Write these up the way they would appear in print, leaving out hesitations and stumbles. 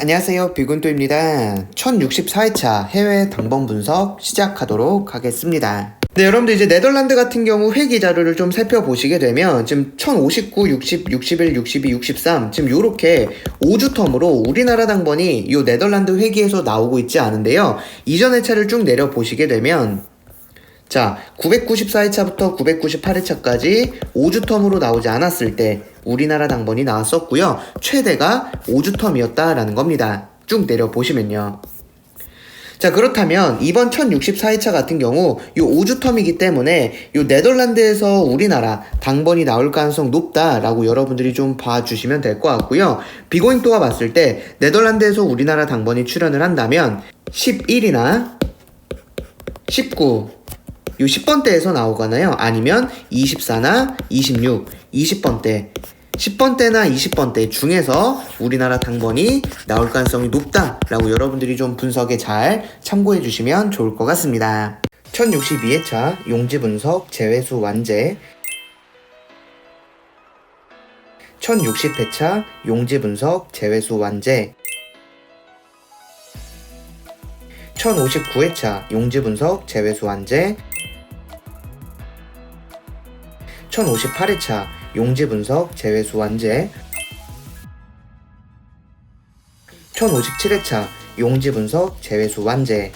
안녕하세요, 비군도입니다. 1064회차 해외 당번 분석 시작하도록 하겠습니다. 네, 여러분들 이제 네덜란드 같은 경우 회기 자료를 좀 살펴보시게 되면 지금 1059, 60, 61, 62, 63 지금 요렇게 5주 텀으로 우리나라 당번이 요 네덜란드 회기에서 나오고 있지 않은데요. 이전 회차를 쭉 내려보시게 되면 자, 994회차부터 998회차까지 5주 텀으로 나오지 않았을 때 우리나라 당번이 나왔었고요. 최대가 5주 텀이었다라는 겁니다. 쭉 내려보시면요. 자, 그렇다면 이번 1064회차 같은 경우 이 5주 텀이기 때문에 이 네덜란드에서 우리나라 당번이 나올 가능성 높다라고 여러분들이 좀 봐주시면 될 것 같고요. 비고잉도가 봤을 때 네덜란드에서 우리나라 당번이 출연을 한다면 11이나 19 요 10번대에서 나오거나요. 아니면 24나 26, 20번대, 10번대나 20번대 중에서 우리나라 당번이 나올 가능성이 높다라고 여러분들이 좀 분석에 잘 참고해 주시면 좋을 것 같습니다. 1062회차 용지 분석 제외수 완제, 1060회차 용지 분석 제외수 완제, 1059회차 용지 분석 제외수 완제, 1058회차 용지 분석 제외수 완제, 1057회차 용지 분석 제외수 완제,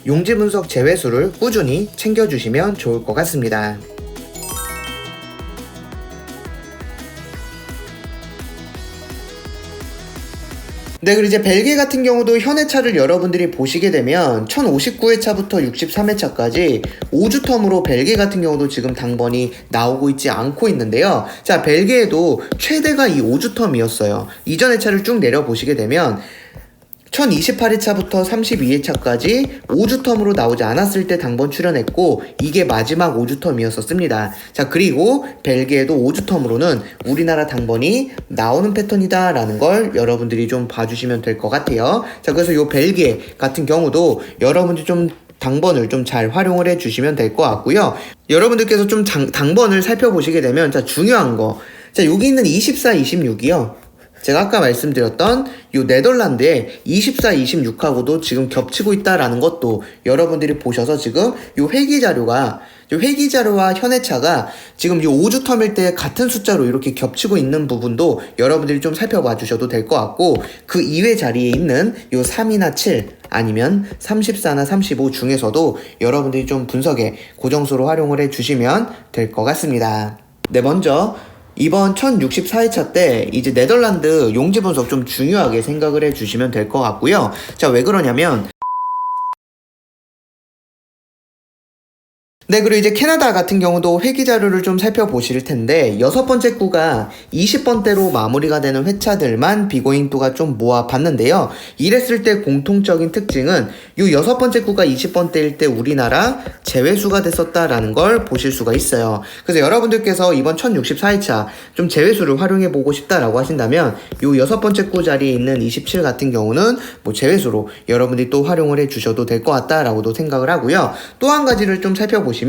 용지 분석 제외수를 꾸준히 챙겨주시면 좋을 것 같습니다. 네, 그리고 이제 벨기에 같은 경우도 현해차를 여러분들이 보시게 되면 1059회차부터 63회차까지 5주 텀으로 벨기에 같은 경우도 지금 당번이 나오고 있지 않고 있는데요. 자, 벨기에도 최대가 이 5주 텀이었어요. 이전 회차를 쭉 내려보시게 되면 1028회차부터 32회차까지 5주 텀으로 나오지 않았을 때 당번 출연했고 이게 마지막 5주 텀이었었습니다. 자, 그리고 벨기에도 5주 텀으로는 우리나라 당번이 나오는 패턴이다 라는 걸 여러분들이 좀 봐주시면 될 것 같아요. 자, 그래서 요 벨기에 같은 경우도 여러분들이 좀 당번을 좀 잘 활용을 해주시면 될 것 같고요. 여러분들께서 좀 당번을 살펴보시게 되면 자, 중요한 거, 자, 여기 있는 24, 26이요. 제가 아까 말씀드렸던 요 네덜란드의 24, 26하고도 지금 겹치고 있다라는 것도 여러분들이 보셔서 지금 요 회기자료와 현해차가 지금 요 5주 텀일 때 같은 숫자로 이렇게 겹치고 있는 부분도 여러분들이 좀 살펴봐 주셔도 될 것 같고, 그 이외 자리에 있는 요 3이나 7 아니면 34나 35 중에서도 여러분들이 좀 분석에 고정수로 활용을 해 주시면 될 것 같습니다. 네, 먼저 이번 1064회차 때 이제 네덜란드 용지 분석 좀 중요하게 생각을 해주시면 될 것 같고요. 자, 왜 그러냐면 네, 그리고 이제 캐나다 같은 경우도 회기 자료를 좀 살펴보실 텐데 6번째 구가 20번대로 마무리가 되는 회차들만 비고잉도가 좀 모아봤는데요. 이랬을 때 공통적인 특징은 이 6번째 구가 20번대일 때 우리나라 제외수가 됐었다라는 걸 보실 수가 있어요. 그래서 여러분들께서 이번 1064회차 좀 제외수를 활용해보고 싶다라고 하신다면 이 6번째 구 자리에 있는 27 같은 경우는 뭐 제외수로 여러분들이 또 활용을 해주셔도 될 것 같다라고도 생각을 하고요. 또 한 가지를 좀 살펴보시면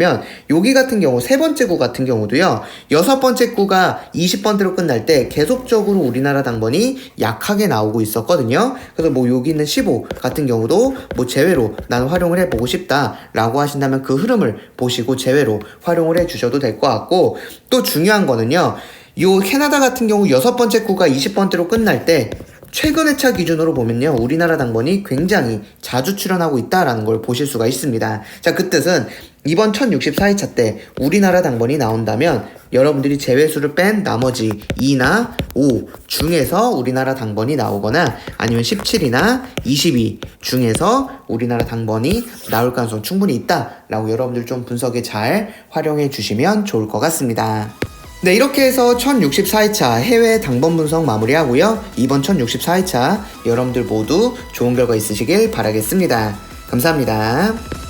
여기 같은 경우 세 번째 구 같은 경우도요. 6번째 구가 20번대로 끝날 때 계속적으로 우리나라 당번이 약하게 나오고 있었거든요. 그래서 뭐 여기 있는 15 같은 경우도 뭐 제외로 나는 활용을 해보고 싶다라고 하신다면 그 흐름을 보시고 제외로 활용을 해주셔도 될 것 같고, 또 중요한 거는요. 요 캐나다 같은 경우 6번째 구가 20번대로 끝날 때 최근 회차 기준으로 보면요, 우리나라 당번이 굉장히 자주 출연하고 있다라는 걸 보실 수가 있습니다. 자, 그 뜻은 이번 1064회차 때 우리나라 당번이 나온다면 여러분들이 제외수를 뺀 나머지 2나 5 중에서 우리나라 당번이 나오거나 아니면 17이나 22 중에서 우리나라 당번이 나올 가능성 충분히 있다라고 여러분들 좀 분석에 잘 활용해 주시면 좋을 것 같습니다. 네, 이렇게 해서 1064회차 해외 당번 분석 마무리하고요. 이번 1064회차 여러분들 모두 좋은 결과 있으시길 바라겠습니다. 감사합니다.